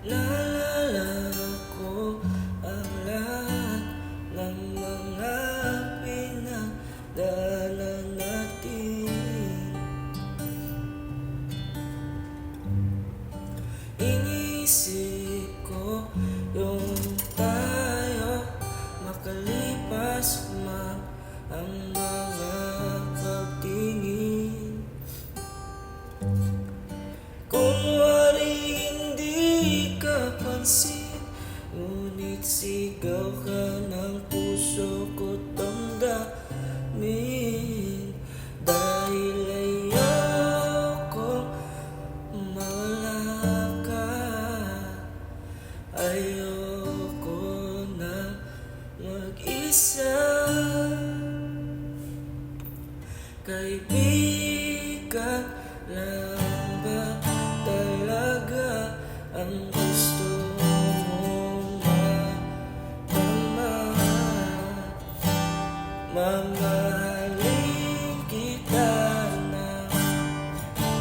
Naalala ko ang lahat ng mga pinagdaanan natin. Inisip ko yung tayo makalipas ang mga pagtingin. Kung hindi ka pansin, ngunit sigaw ka ng puso ko damdamin. Dahil ayoko mawala ka, ayoko na mag-isa. Kaibigan lang ba talaga ang gusto mong matama? Mamahalin kita na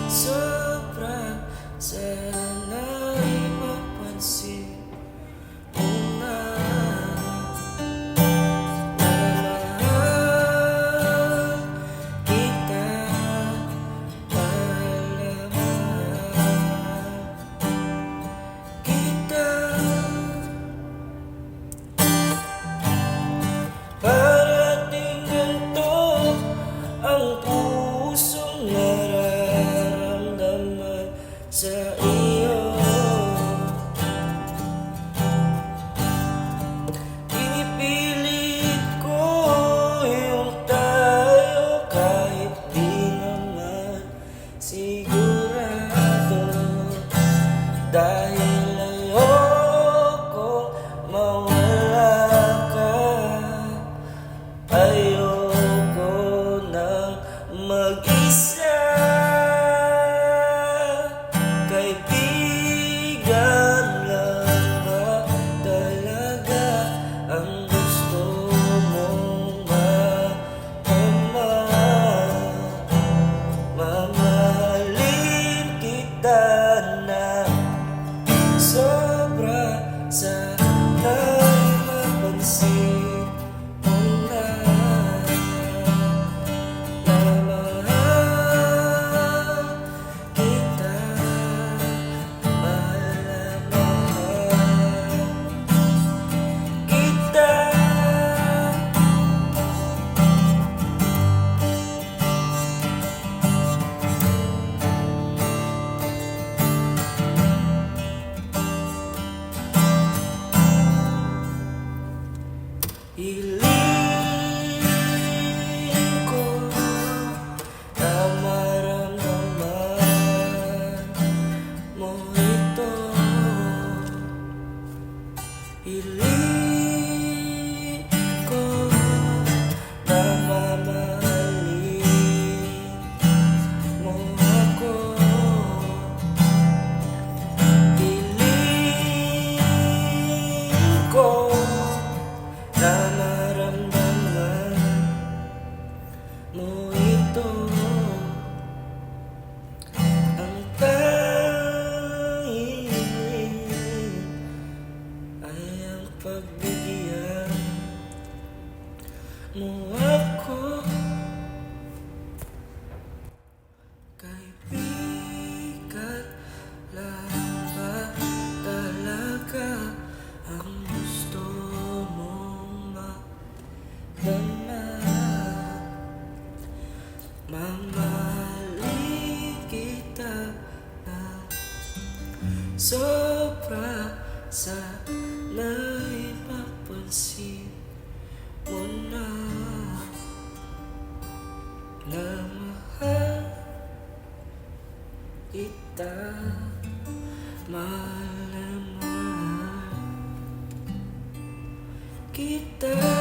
sobra, sana'y mapansin mo na. Mahal kita, parating ganito ang pusong nararamdaman sa iyo. Pinipilit ko yung tayo kahit di naman sigurado. Dahil ayoko mawala ka, ayoko nang mag-isa. Kaibigan lang ba talaga ang gusto mong matama? Mamahalin kita na sobra, sana'y mapansin mo na. Mahal kita, mahal na mahal kita. Hiling ko na maramdaman mo ito. Hiling ko na mamahalin mo ako. Hiling ko na maramdaman mo ito. Ang tanging ay ang pagbigyan mo ako. Kaibigan lang ba talaga ang gusto mong matama? Mamahalin kita na sobra, sana'y mapansin mo na. Na mahal kita, mahal na mahal kita.